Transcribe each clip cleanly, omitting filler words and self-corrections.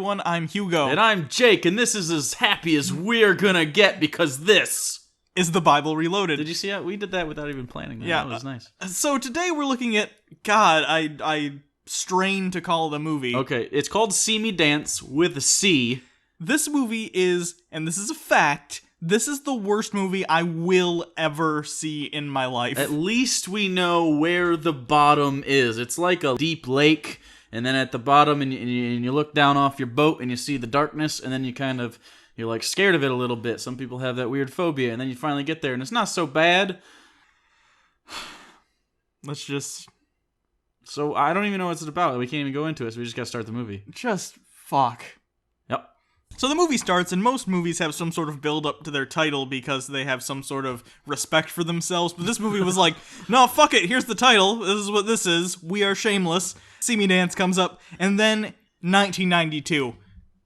everyone. I'm Hugo. And I'm Jake, and this is as happy as we're gonna get because this is the Bible Reloaded. Did you see how we did that without even planning that? Yeah. That was nice. So today we're looking at, God, I strain to call the movie. Okay, it's called See Me Dance with a C. This movie is, and this is a fact, this is the worst movie I will ever see in my life. At least we know where the bottom is. It's like a deep lake, and then at the bottom, and you look down off your boat, and you see the darkness, and then you're like scared of it a little bit. Some people have that weird phobia, and then you finally get there, and it's not so bad. So I don't even know what it's about. We can't even go into it, so we just gotta start the movie. Just fuck. Yep. So the movie starts, and most movies have some sort of build-up to their title because they have some sort of respect for themselves, but this movie was like, no, fuck it, here's the title, this is what this is, we are shameless, See Me Dance comes up, and then 1992.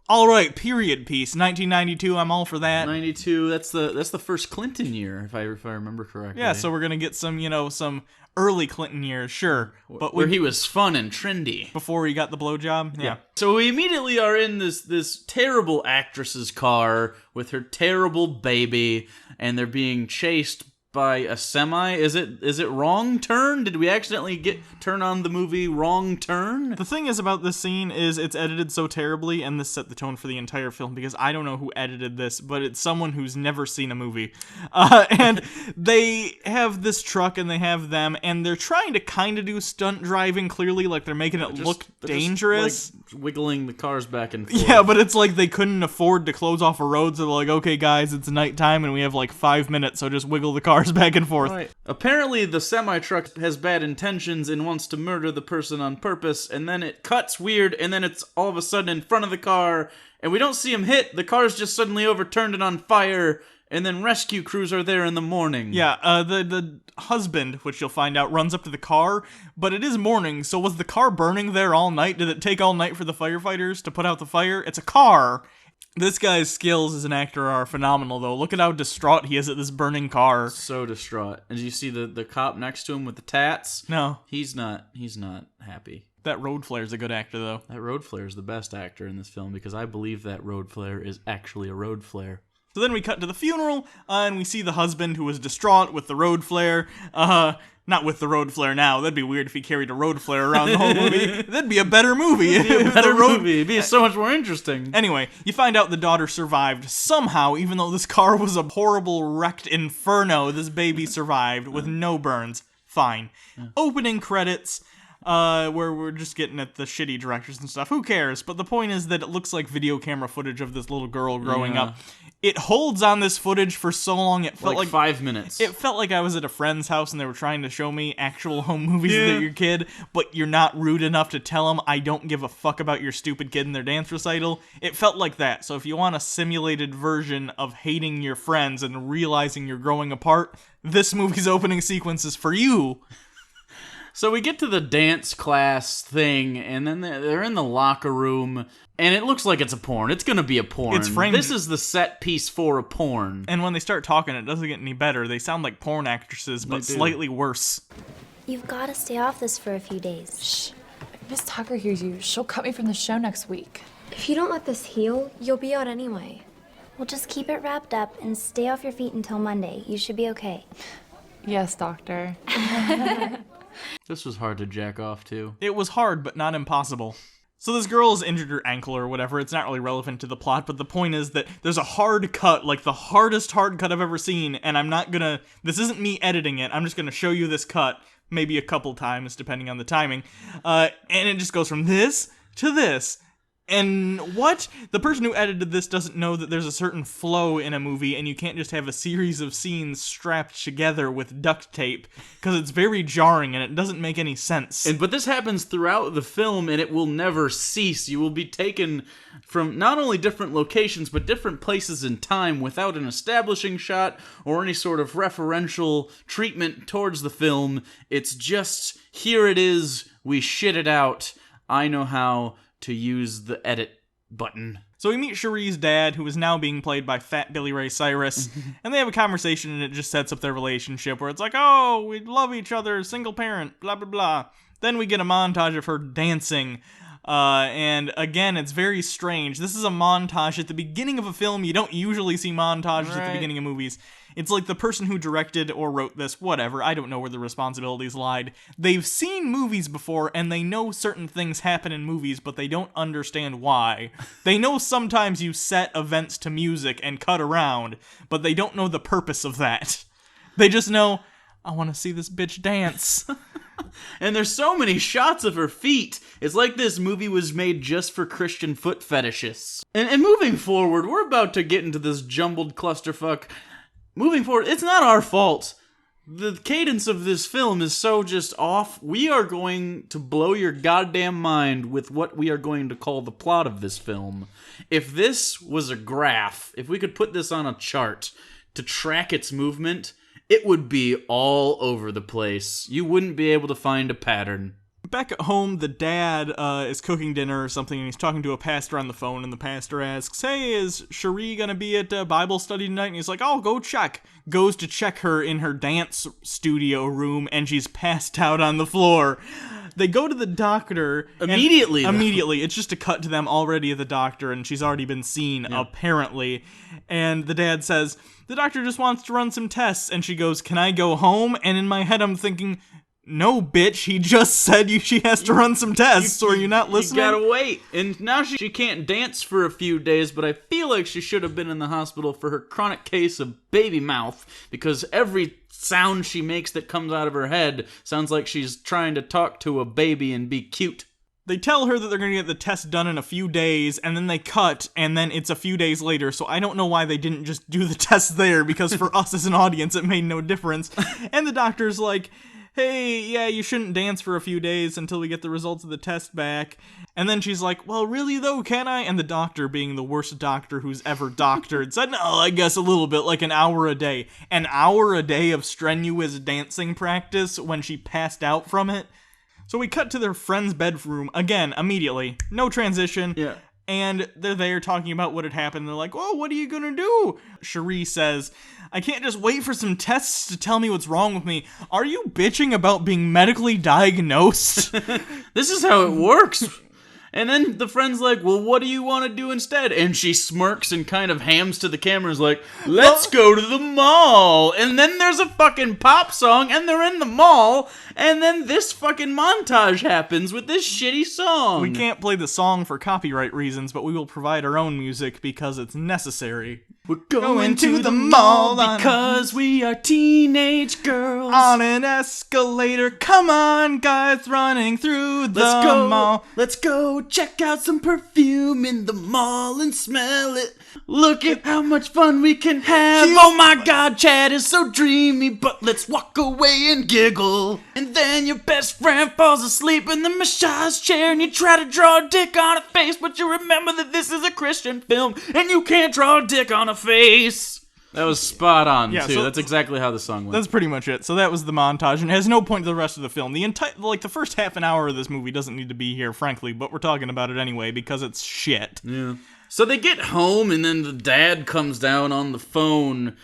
Alright, period piece, 1992, I'm all for that. 92, that's the first Clinton year, if I remember correctly. Yeah, so we're gonna get some early Clinton years, sure. But where he was fun and trendy. Before he got the blowjob? Yeah. So we immediately are in this terrible actress's car with her terrible baby, and they're being chased by a semi. Is it Wrong Turn? Did we accidentally turn on the movie Wrong Turn? The thing is about this scene is it's edited so terribly, and this set the tone for the entire film, because I don't know who edited this, but it's someone who's never seen a movie. And they have this truck, and they have them, and they're trying to kind of do stunt driving, clearly, like they're making it look dangerous. Just, like, wiggling the cars back and forth. Yeah, but it's like they couldn't afford to close off a road, so they're like, okay guys, it's nighttime, and we have like 5 minutes, so just wiggle the car back and forth. Right. Apparently, the semi-truck has bad intentions and wants to murder the person on purpose, and then it cuts weird, and then it's all of a sudden in front of the car, and we don't see him hit. The car's just suddenly overturned and on fire, and then rescue crews are there in the morning. Yeah, the husband, which you'll find out, runs up to the car, but it is morning, so was the car burning there all night? Did it take all night for the firefighters to put out the fire? It's a car. This guy's skills as an actor are phenomenal, though. Look at how distraught he is at this burning car. So distraught. And you see the cop next to him with the tats? No. He's not happy. That road flare's a good actor, though. That road flare's the best actor in this film, because I believe that road flare is actually a road flare. So then we cut to the funeral, and we see the husband who was distraught with the road flare. Not with the road flare now. That'd be weird if he carried a road flare around the whole movie. That'd be a better movie. It'd be so much more interesting. Anyway, you find out the daughter survived somehow, even though this car was a horrible wrecked inferno. This baby survived with no burns. Fine. Yeah. Opening credits. Where we're just getting at the shitty directors and stuff. Who cares? But the point is that it looks like video camera footage of this little girl growing up. It holds on this footage for so long, it felt like 5 minutes. It felt like I was at a friend's house and they were trying to show me actual home movies with your kid, but you're not rude enough to tell them, I don't give a fuck about your stupid kid in their dance recital. It felt like that. So if you want a simulated version of hating your friends and realizing you're growing apart, this movie's opening sequence is for you. So we get to the dance class thing, and then they're in the locker room, and it looks like it's a porn. It's gonna be a porn. It's framed. This is the set piece for a porn. And when they start talking, it doesn't get any better. They sound like porn actresses, but slightly worse. You've got to stay off this for a few days. Shh. If Miss Tucker hears you, she'll cut me from the show next week. If you don't let this heal, you'll be out anyway. Well, just keep it wrapped up and stay off your feet until Monday. You should be okay. Yes, doctor. This was hard to jack off to. It was hard, but not impossible. So this girl has injured her ankle or whatever. It's not really relevant to the plot, but the point is that there's a hard cut, like the hardest hard cut I've ever seen, and I'm not gonna... This isn't me editing it. I'm just gonna show you this cut, maybe a couple times, depending on the timing. And it just goes from this to this. And what? The person who edited this doesn't know that there's a certain flow in a movie, and you can't just have a series of scenes strapped together with duct tape, because it's very jarring and it doesn't make any sense. But this happens throughout the film, and it will never cease. You will be taken from not only different locations, but different places in time without an establishing shot or any sort of referential treatment towards the film. It's just, here it is, we shit it out, I know how to use the edit button. So we meet Cherie's dad, who is now being played by Fat Billy Ray Cyrus, and they have a conversation, and it just sets up their relationship, where it's like, oh, we love each other, single parent, blah, blah, blah. Then we get a montage of her dancing. And again, it's very strange. This is a montage at the beginning of a film. You don't usually see montages at the beginning of movies. It's like the person who directed or wrote this, whatever, I don't know where the responsibilities lied. They've seen movies before, and they know certain things happen in movies, but they don't understand why. They know sometimes you set events to music and cut around, but they don't know the purpose of that. They just know, I want to see this bitch dance. And there's so many shots of her feet. It's like this movie was made just for Christian foot fetishists. And moving forward, we're about to get into this jumbled clusterfuck. Moving forward, it's not our fault. The cadence of this film is so just off. We are going to blow your goddamn mind with what we are going to call the plot of this film. If this was a graph, if we could put this on a chart to track its movement, it would be all over the place. You wouldn't be able to find a pattern. Back at home, the dad is cooking dinner or something, and he's talking to a pastor on the phone, and the pastor asks, hey, is Cherie gonna be at Bible study tonight? And he's like, oh, go check. Goes to check her in her dance studio room, and she's passed out on the floor. They go to the doctor. Immediately. Immediately. It's just a cut to them already at the doctor, and she's already been seen, apparently. And the dad says, the doctor just wants to run some tests, and she goes, can I go home? And in my head, I'm thinking, no, bitch, he just said she has to run some tests, so are you not listening? You gotta wait. And now she can't dance for a few days, but I feel like she should have been in the hospital for her chronic case of baby mouth, because every sound she makes that comes out of her head sounds like she's trying to talk to a baby and be cute. They tell her that they're going to get the test done in a few days, and then they cut, and then it's a few days later, so I don't know why they didn't just do the test there, because for us as an audience, it made no difference. And the doctor's like, hey, yeah, you shouldn't dance for a few days until we get the results of the test back. And then she's like, well, really though, can I? And the doctor, being the worst doctor who's ever doctored, said, no, I guess a little bit, like an hour a day. An hour a day of strenuous dancing practice when she passed out from it. So we cut to their friend's bedroom, again, immediately. No transition. Yeah. And they're there talking about what had happened. They're like, oh, what are you gonna do? Cherie says, I can't just wait for some tests to tell me what's wrong with me. Are you bitching about being medically diagnosed? This is how it works. And then the friend's like, well, what do you want to do instead? And she smirks and kind of hams to the cameras like, let's go to the mall. And then there's a fucking pop song and they're in the mall. And then this fucking montage happens with this shitty song. We can't play the song for copyright reasons, but we will provide our own music because it's necessary. We're going to the mall because we are teenage girls. On an escalator, come on, guys, running through the mall. Let's go check out some perfume in the mall and smell it. Look at how much fun we can have. Oh my god, Chad is so dreamy, but let's walk away and giggle. And then your best friend falls asleep in the massage chair and you try to draw a dick on a face, but you remember that this is a Christian film and you can't draw a dick on a face. That was spot on, too. So that's exactly how the song went. That's pretty much it. So that was the montage, and it has no point to the rest of the film. The the first half an hour of this movie doesn't need to be here, frankly, but we're talking about it anyway because it's shit. Yeah. So they get home, and then the dad comes down on the phone,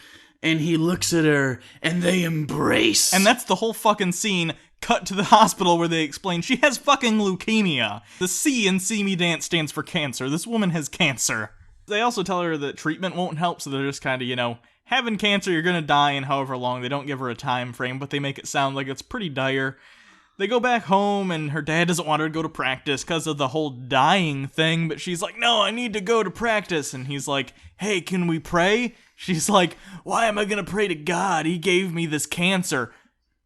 and he looks at her, and they embrace. And that's the whole fucking scene. Cut to the hospital where they explain she has fucking leukemia. The C in See Me Dance stands for cancer. This woman has cancer. They also tell her that treatment won't help, so they're just kind of, having cancer, you're gonna die in however long. They don't give her a time frame, but they make it sound like it's pretty dire. They go back home, and her dad doesn't want her to go to practice because of the whole dying thing, but she's like, no, I need to go to practice. And he's like, hey, can we pray? She's like, why am I gonna pray to God? He gave me this cancer.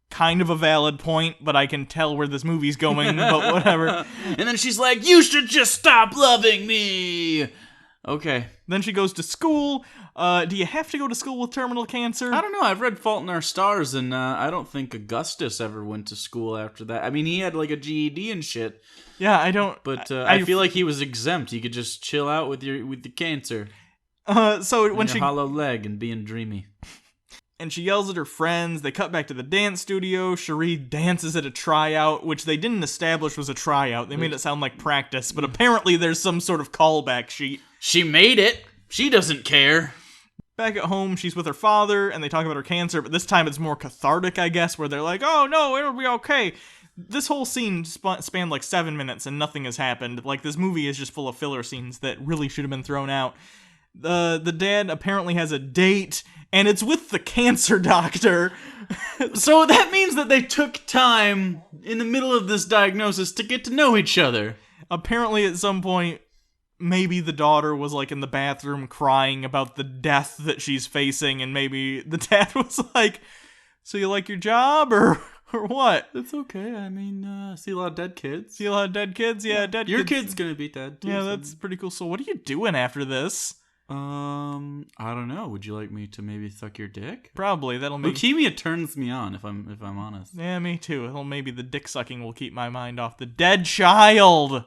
Kind of a valid point, but I can tell where this movie's going, but whatever. And then she's like, you should just stop loving me. Okay. Then she goes to school. Do you have to go to school with terminal cancer? I don't know. I've read Fault in Our Stars, and I don't think Augustus ever went to school after that. I mean, he had like a GED and shit. Yeah, I don't. But I feel like he was exempt. You could just chill out with the cancer. So when your hollow leg and being dreamy. And she yells at her friends. They cut back to the dance studio. Cherie dances at a tryout, which they didn't establish was a tryout. They made it sound like practice, but apparently there's some sort of callback sheet. She made it. She doesn't care. Back at home, she's with her father, and they talk about her cancer, but this time it's more cathartic, I guess, where they're like, oh, no, it'll be okay. This whole scene spanned like 7 minutes and nothing has happened. Like, this movie is just full of filler scenes that really should have been thrown out. The dad apparently has a date, and it's with the cancer doctor. So that means that they took time in the middle of this diagnosis to get to know each other. Apparently at some point, maybe the daughter was like in the bathroom crying about the death that she's facing, and maybe the dad was like, so you like your job, or what? It's okay. I mean, see a lot of dead kids. See a lot of dead kids? Yeah, dead Your kids. kid's gonna be dead, too. Yeah, that's pretty cool. So what are you doing after this? I don't know. Would you like me to maybe suck your dick? Probably. That'll make... Leukemia turns me on, if I'm honest. Yeah, me too. Well, maybe the dick sucking will keep my mind off the dead child.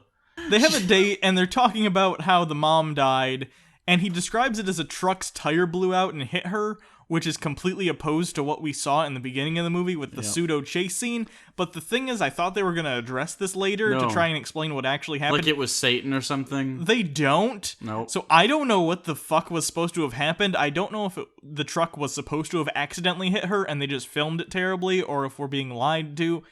They have a date, and they're talking about how the mom died, and he describes it as a truck's tire blew out and hit her, which is completely opposed to what we saw in the beginning of the movie with the pseudo chase scene. But the thing is, I thought they were going to address this later to try and explain what actually happened. Like it was Satan or something? They don't. No. So I don't know what the fuck was supposed to have happened. I don't know if the truck was supposed to have accidentally hit her and they just filmed it terribly, or if we're being lied to.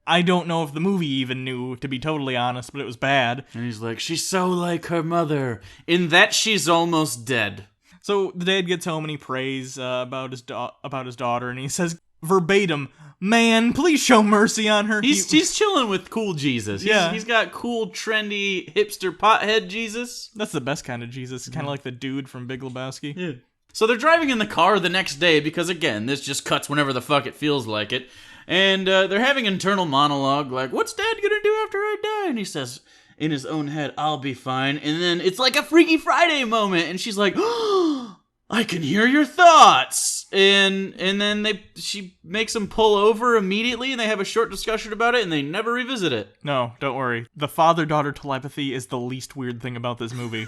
I don't know if the movie even knew, to be totally honest, but it was bad. And he's like, she's so like her mother, in that she's almost dead. So the dad gets home and he prays about his daughter, and he says verbatim, "Man, please show mercy on her." He's chilling with cool Jesus. Yeah. He's got cool, trendy, hipster pothead Jesus. That's the best kind of Jesus. Kind of like the dude from Big Lebowski. Yeah. So they're driving in the car the next day because, again, this just cuts whenever the fuck it feels like it. And they're having internal monologue like, what's Dad gonna do after I die? And he says in his own head, I'll be fine. And then it's like a Freaky Friday moment. And she's like, oh, I can hear your thoughts. And then she makes him pull over immediately, and they have a short discussion about it, and they never revisit it. No, don't worry. The father-daughter telepathy is the least weird thing about this movie.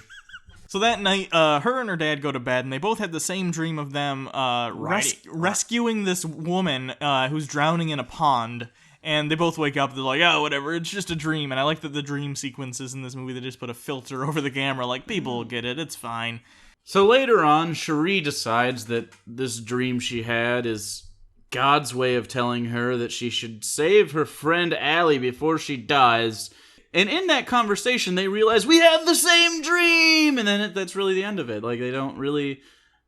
So that night, her and her dad go to bed, and they both had the same dream of them rescuing this woman who's drowning in a pond. And they both wake up, they're like, oh, whatever, it's just a dream. And I like that the dream sequences in this movie, they just put a filter over the camera, like, people will get it, it's fine. So later on, Cherie decides that this dream she had is God's way of telling her that she should save her friend Allie before she dies. And in that conversation, they realize we have the same dream! And then that's really the end of it. Like,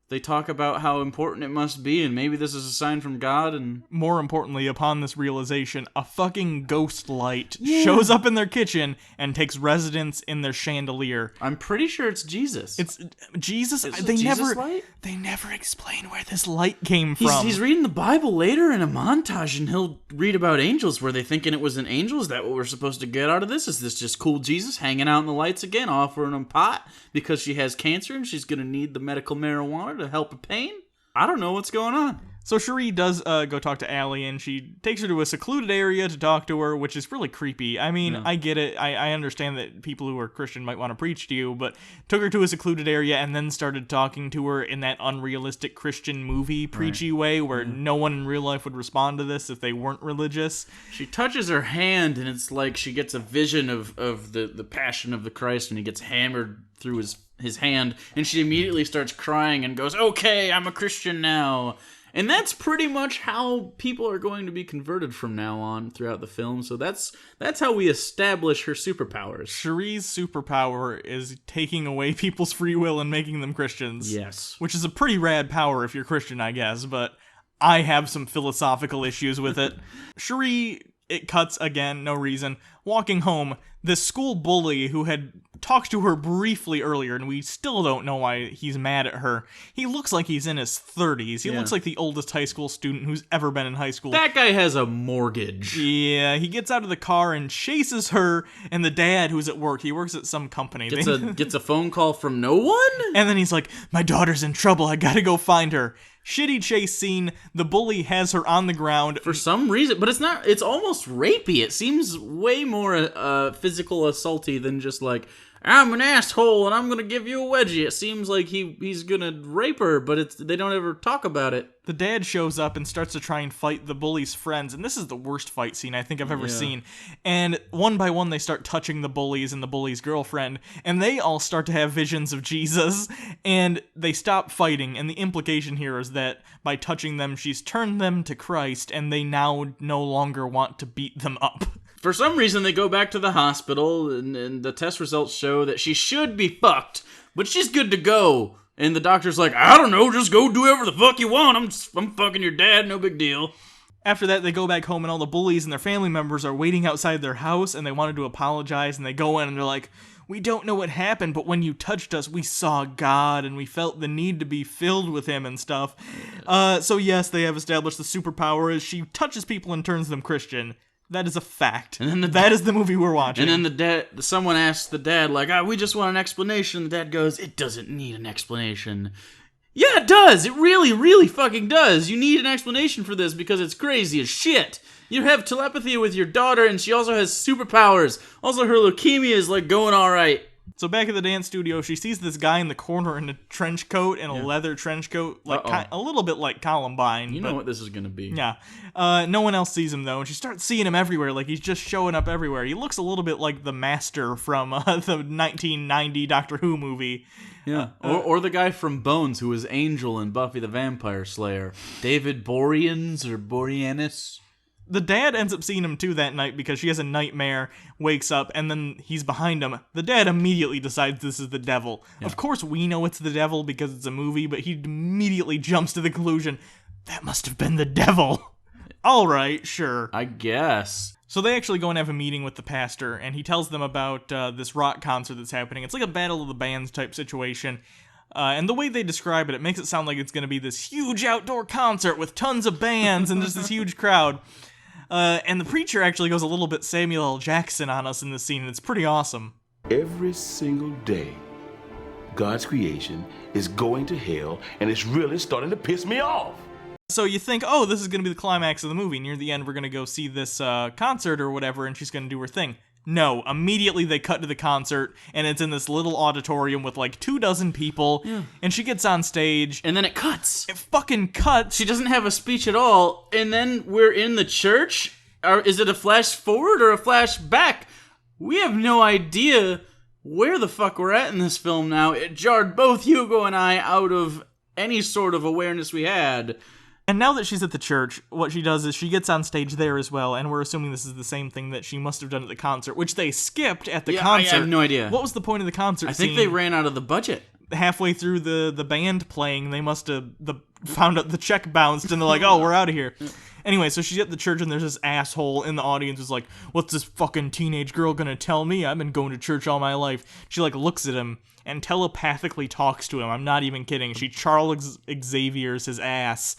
they talk about how important it must be, and maybe this is a sign from God, and... More importantly, upon this realization, a fucking ghost light shows up in their kitchen and takes residence in their chandelier. I'm pretty sure it's Jesus. It's Jesus? Light? They never explain where this light came from. He's reading the Bible later in a montage, and he'll read about angels. Were they thinking it was an angel? Is that what we're supposed to get out of this? Is this just cool Jesus hanging out in the lights again, offering them pot because she has cancer and she's going to need the medical marijuana to help with pain? I don't know what's going on. So Cherie does go talk to Allie, and she takes her to a secluded area to talk to her, which is really creepy. I mean, I get it. I understand that people who are Christian might want to preach to you, but took her to a secluded area and then started talking to her in that unrealistic Christian movie preachy way where no one in real life would respond to this if they weren't religious. She touches her hand, and it's like she gets a vision of the passion of the Christ, and he gets hammered through his hand, and she immediately starts crying and goes, okay, I'm a Christian now. And that's pretty much how people are going to be converted from now on throughout the film. So that's how we establish her superpowers. Cherie's superpower is taking away people's free will and making them Christians. Yes. Which is a pretty rad power if you're Christian, I guess, but I have some philosophical issues with it. Cherie, it cuts again, no reason. Walking home, this school bully who had talked to her briefly earlier, and we still don't know why he's mad at her. He looks like he's in his 30s. He looks like the oldest high school student who's ever been in high school. That guy has a mortgage. Yeah, he gets out of the car and chases her and the dad who's at work. He works at some company. Gets a phone call from no one? And then he's like, my daughter's in trouble. I gotta go find her. Shitty chase scene. The bully has her on the ground. For some reason, but it's almost rapey. It seems way more physical assaulty than just like, I'm an asshole and I'm gonna give you a wedgie. It seems like he's gonna rape her, but they don't ever talk about it. The dad shows up and starts to try and fight the bully's friends, and this is the worst fight scene I think I've ever seen. And one by one, they start touching the bullies and the bully's girlfriend, and they all start to have visions of Jesus, and they stop fighting, and the implication here is that by touching them, she's turned them to Christ, and they now no longer want to beat them up. For some reason, they go back to the hospital, and the test results show that she should be fucked, but she's good to go. And the doctor's like, I don't know, just go do whatever the fuck you want. I'm fucking your dad, no big deal. After that, they go back home, and all the bullies and their family members are waiting outside their house, and they wanted to apologize, and they go in, and they're like, we don't know what happened, but when you touched us, we saw God, and we felt the need to be filled with him and stuff. So yes, they have established the superpower is she touches people and turns them Christian. That is a fact. And then that is the movie we're watching. And then someone asks the dad, like, we just want an explanation. The dad goes, it doesn't need an explanation. Yeah, it does. It really, really fucking does. You need an explanation for this because it's crazy as shit. You have telepathy with your daughter, and she also has superpowers. Also, her leukemia is, like, going all right. So back at the dance studio, she sees this guy in the corner in a trench coat and a leather trench coat, like a little bit like Columbine. You know what this is going to be. Yeah. No one else sees him, though, and she starts seeing him everywhere, like he's just showing up everywhere. He looks a little bit like the Master from the 1990 Doctor Who movie. Yeah, or the guy from Bones who was Angel in Buffy the Vampire Slayer. David Boreanaz or Boreanaz. The dad ends up seeing him too that night because she has a nightmare, wakes up, and then he's behind him. The dad immediately decides this is the devil. Yeah. Of course we know it's the devil because it's a movie, but he immediately jumps to the conclusion, that must have been the devil. Alright, sure. I guess. So they actually go and have a meeting with the pastor, and he tells them about this rock concert that's happening. It's like a Battle of the Bands type situation. And the way they describe it, it makes it sound like it's going to be this huge outdoor concert with tons of bands and just this huge crowd. And the preacher actually goes a little bit Samuel L. Jackson on us in this scene, and it's pretty awesome. Every single day, God's creation is going to hell, and it's really starting to piss me off. So you think, oh, this is going to be the climax of the movie. Near the end, we're going to go see this concert or whatever, and she's going to do her thing. No, immediately they cut to the concert, and it's in this little auditorium with like 24 people, and she gets on stage. And then it cuts. It fucking cuts. She doesn't have a speech at all, and then we're in the church? Is it a flash forward or a flash back? We have no idea where the fuck we're at in this film now. It jarred both Hugo and I out of any sort of awareness we had. And now that she's at the church, what she does is she gets on stage there as well, and we're assuming this is the same thing that she must have done at the concert, which they skipped at the concert. I have no idea. What was the point of the concert I think they ran out of the budget. Halfway through the band playing, they must have found out the check bounced, and they're like, oh, we're out of here. Anyway, so she's at the church, and there's this asshole in the audience who's like, what's this fucking teenage girl gonna tell me? I've been going to church all my life. She, like, looks at him and telepathically talks to him. I'm not even kidding. She Charles Xavier's his ass.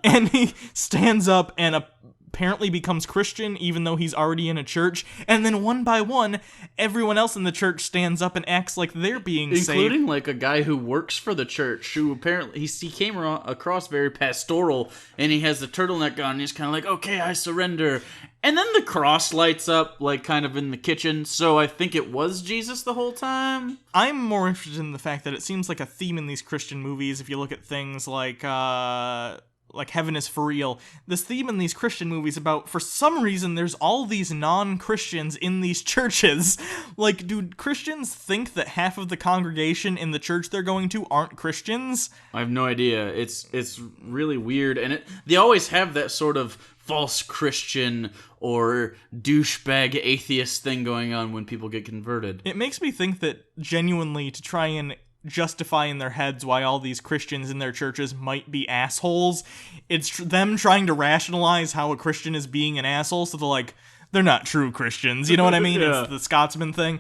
And he stands up and apparently becomes Christian, even though he's already in a church. And then one by one, everyone else in the church stands up and acts like they're being saved. Including, like, a guy who works for the church, who apparently, he came across very pastoral, and he has the turtleneck on, and he's kind of like, okay, I surrender. And then the cross lights up, like, kind of in the kitchen, so I think it was Jesus the whole time. I'm more interested in the fact that it seems like a theme in these Christian movies, if you look at things like Heaven is for Real. This theme in these Christian movies about, for some reason, there's all these non-Christians in these churches. Like, do Christians think that half of the congregation in the church they're going to aren't Christians? I have no idea. It's really weird, and they always have that sort of false Christian or douchebag atheist thing going on when people get converted. It makes me think that genuinely to try and justify in their heads why all these Christians in their churches might be assholes, it's them trying to rationalize how a Christian is being an asshole, so they're like, they're not true Christians, you know what I mean? Yeah. It's the Scotsman thing.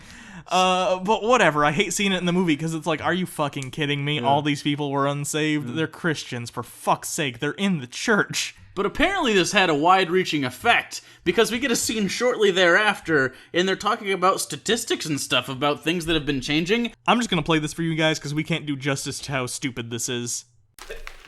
But whatever, I hate seeing it in the movie, because it's like, are you fucking kidding me? Yeah. All these people were unsaved? They're Christians, for fuck's sake, they're in the church. But apparently this had a wide-reaching effect, because we get a scene shortly thereafter, and they're talking about statistics and stuff about things that have been changing. I'm just gonna play this for you guys, because we can't do justice to how stupid this is.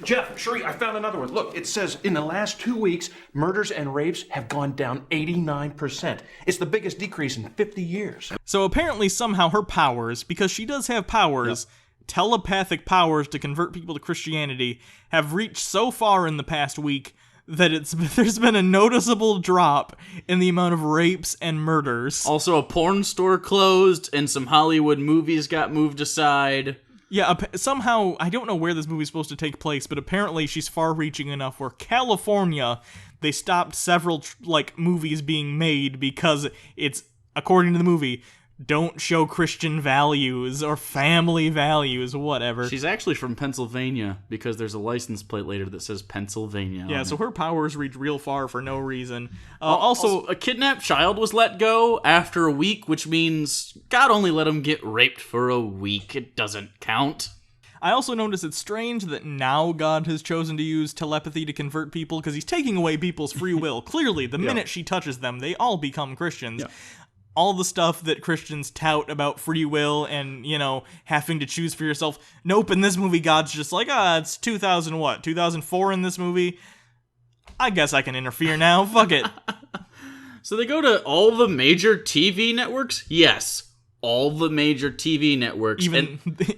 Jeff, Sheree, I found another one. Look, it says in the last 2 weeks, murders and rapes have gone down 89%. It's the biggest decrease in 50 years. So apparently somehow her powers, because she does have powers, telepathic powers to convert people to Christianity, have reached so far in the past week that there's been a noticeable drop in the amount of rapes and murders. Also, a porn store closed and some Hollywood movies got moved aside. Yeah, somehow, I don't know where this movie's supposed to take place, but apparently she's far-reaching enough where California, they stopped several, movies being made because it's, according to the movie, don't show Christian values or family values, whatever. She's actually from Pennsylvania because there's a license plate later that says Pennsylvania. Yeah, so her powers reach real far for no reason. Also, a kidnapped child was let go after a week, which means God only let him get raped for a week. It doesn't count. I also notice it's strange that now God has chosen to use telepathy to convert people because he's taking away people's free will. Clearly, the minute she touches them, they all become Christians. Yeah. All the stuff that Christians tout about free will and, having to choose for yourself. Nope, in this movie, God's just like, it's 2004 in this movie? I guess I can interfere now. Fuck it. So they go to all the major TV networks? Yes, all the major TV networks.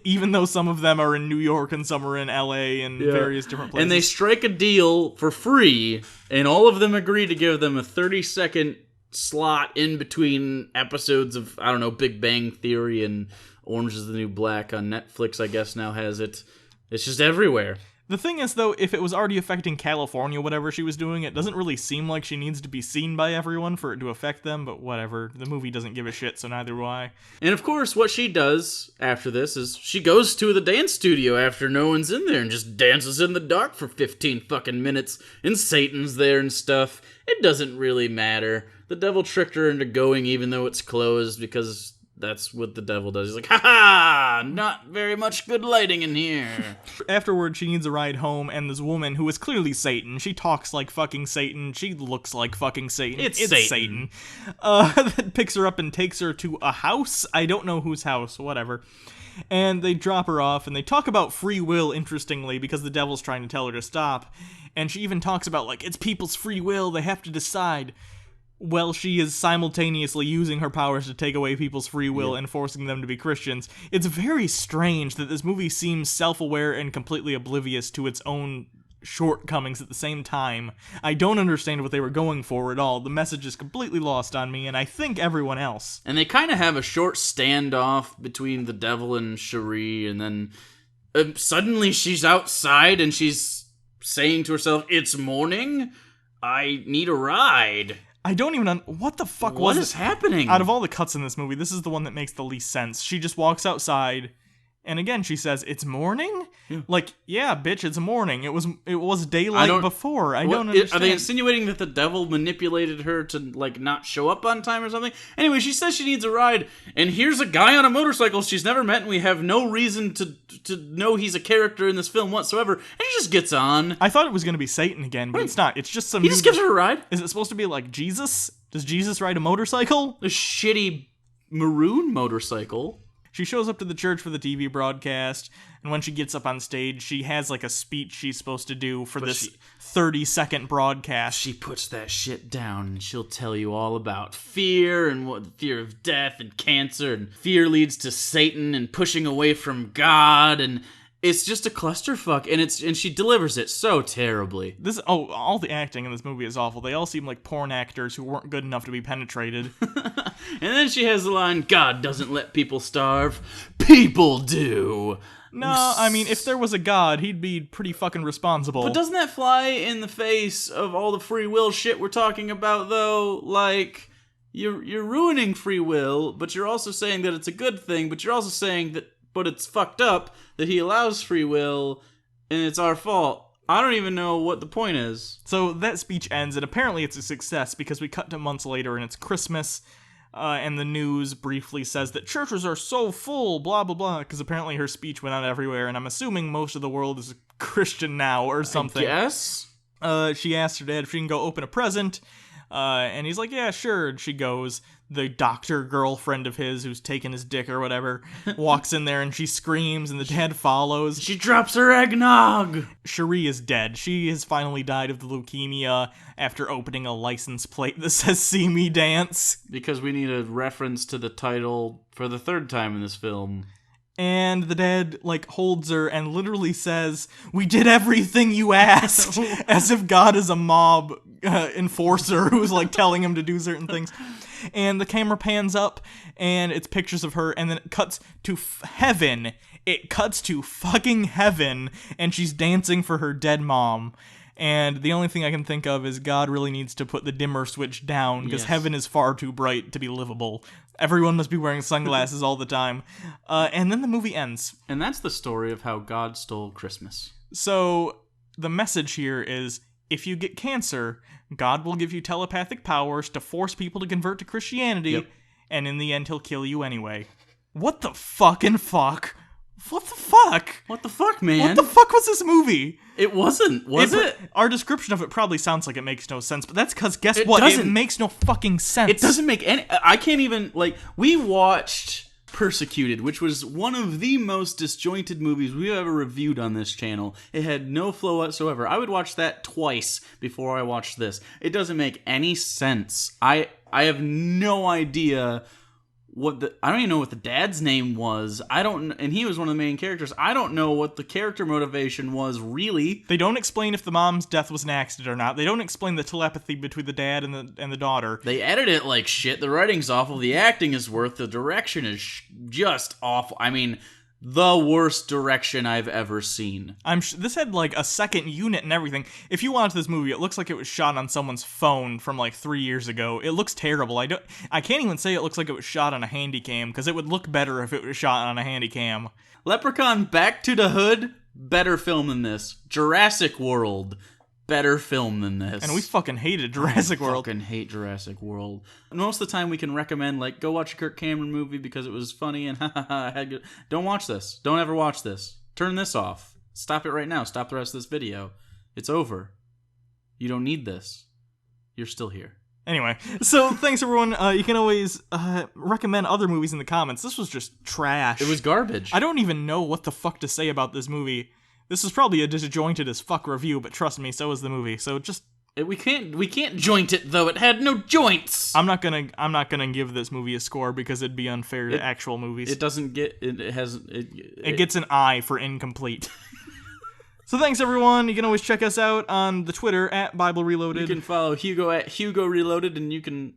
Even though some of them are in New York and some are in LA and various different places. And they strike a deal for free, and all of them agree to give them a 30-second slot in between episodes of, I don't know, Big Bang Theory and Orange is the New Black on Netflix, I guess now has it. It's just everywhere. The thing is, though, if it was already affecting California, whatever she was doing, it doesn't really seem like she needs to be seen by everyone for it to affect them, but whatever. The movie doesn't give a shit, so neither do I. And of course, what she does after this is she goes to the dance studio after no one's in there and just dances in the dark for 15 fucking minutes, and Satan's there and stuff. It doesn't really matter. The devil tricked her into going even though it's closed because that's what the devil does. He's like, ha-ha! Not very much good lighting in here. Afterward, she needs a ride home, and this woman, who is clearly Satan, she talks like fucking Satan, she looks like fucking Satan. It's Satan. That picks her up and takes her to a house. I don't know whose house, whatever. And they drop her off, and they talk about free will, interestingly, because the devil's trying to tell her to stop. And she even talks about, it's people's free will, they have to decide. Well, she is simultaneously using her powers to take away people's free will and forcing them to be Christians. It's very strange that this movie seems self-aware and completely oblivious to its own shortcomings at the same time. I don't understand what they were going for at all. The message is completely lost on me, and I think everyone else. And they kind of have a short standoff between the devil and Cherie, and then suddenly she's outside and she's saying to herself, "It's morning, I need a ride." I don't even what the fuck was What is happening? Out of all the cuts in this movie, this is the one that makes the least sense. She just walks outside, and again she says, "It's morning?" Yeah, bitch, it's morning. It was daylight before. I don't understand. Are they insinuating that the devil manipulated her to not show up on time or something? Anyway, she says she needs a ride, and here's a guy on a motorcycle she's never met, and we have no reason to know he's a character in this film whatsoever, and he just gets on. I thought it was going to be Satan again, but it's not. It's just some He just gives her a ride. Is it supposed to be like Jesus? Does Jesus ride a motorcycle? A shitty maroon motorcycle. She shows up to the church for the TV broadcast, and when she gets up on stage, she has a speech she's supposed to do for this 30-second broadcast. She puts that shit down, and she'll tell you all about fear, and what fear of death, and cancer, and fear leads to Satan, and pushing away from God, and it's just a clusterfuck, and she delivers it so terribly. All the acting in this movie is awful. They all seem like porn actors who weren't good enough to be penetrated. And then she has the line, "God doesn't let people starve. People do." No, I mean, if there was a God, he'd be pretty fucking responsible. But doesn't that fly in the face of all the free will shit we're talking about, though? You're ruining free will, but you're also saying that it's a good thing, but you're also saying that, but it's fucked up that he allows free will, and it's our fault. I don't even know what the point is. So that speech ends, and apparently it's a success, because we cut to months later, and it's Christmas, and the news briefly says that churches are so full, blah, blah, blah, because apparently her speech went out everywhere, and I'm assuming most of the world is Christian now, or something. Yes. She asked her dad if she can go open a present. And he's like, yeah, sure. And she goes. The doctor girlfriend of his, who's taking his dick or whatever, walks in there and she screams, and the dad follows. She drops her eggnog! Cherie is dead. She has finally died of the leukemia after opening a license plate that says "See Me Dance." Because we need a reference to the title for the third time in this film. And the dad, holds her and literally says, "We did everything you asked," as if God is a mob enforcer who's, telling him to do certain things. And the camera pans up, and it's pictures of her, and then it cuts to heaven. It cuts to fucking heaven, and she's dancing for her dead mom. And the only thing I can think of is God really needs to put the dimmer switch down, because heaven is far too bright to be livable. Everyone must be wearing sunglasses all the time. And then the movie ends. And that's the story of how God stole Christmas. So, the message here is, if you get cancer, God will give you telepathic powers to force people to convert to Christianity, and in the end, he'll kill you anyway. What the fucking fuck? What the fuck? What the fuck, man? What the fuck was this movie? It wasn't, was it? Our description of it probably sounds like it makes no sense, but that's because, guess what? It makes no fucking sense. It doesn't make any... I can't even, we watched Persecuted, which was one of the most disjointed movies we've ever reviewed on this channel. It had no flow whatsoever. I would watch that twice before I watched this. It doesn't make any sense. I have no idea I don't even know what the dad's name was. And he was one of the main characters. I don't know what the character motivation was, really. They don't explain if the mom's death was an accident or not. They don't explain the telepathy between the dad and the daughter. They edit it like shit. The writing's awful. The acting is worth. The direction is just awful. I mean, the worst direction I've ever seen. This had a second unit and everything. If you watch this movie, it looks like it was shot on someone's phone from 3 years ago. It looks terrible. I can't even say it looks like it was shot on a Handycam, because it would look better if it was shot on a Handycam. Leprechaun Back to the Hood, better film than this. Jurassic World, better film than this. And we fucking hated Jurassic World. I fucking hate Jurassic World. Most of the time we can recommend, go watch a Kirk Cameron movie because it was funny and don't watch this. Don't ever watch this. Turn this off. Stop it right now. Stop the rest of this video. It's over. You don't need this. You're still here. Anyway, so thanks everyone. You can always recommend other movies in the comments. This was just trash. It was garbage. I don't even know what the fuck to say about this movie. This is probably a disjointed as fuck review, but trust me, so is the movie. So just we can't joint it though. It had no joints. I'm not gonna give this movie a score because it'd be unfair to actual movies. It doesn't get it gets an I for incomplete. So thanks everyone. You can always check us out on the Twitter at Bible Reloaded. You can follow Hugo at Hugo Reloaded, and you can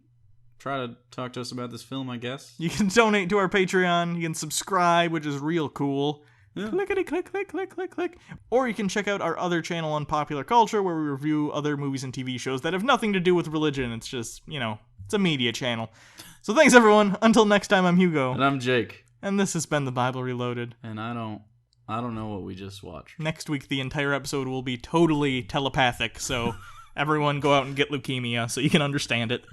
try to talk to us about this film, I guess. You can donate to our Patreon. You can subscribe, which is real cool. Yeah. Clickety click click click click click. Or you can check out our other channel on popular culture where we review other movies and TV shows that have nothing to do with religion. It's just, it's a media channel. So thanks everyone. Until next time, I'm Hugo. And I'm Jake. And this has been the Bible Reloaded. And I don't know what we just watched. Next week the entire episode will be totally telepathic, so everyone go out and get leukemia so you can understand it.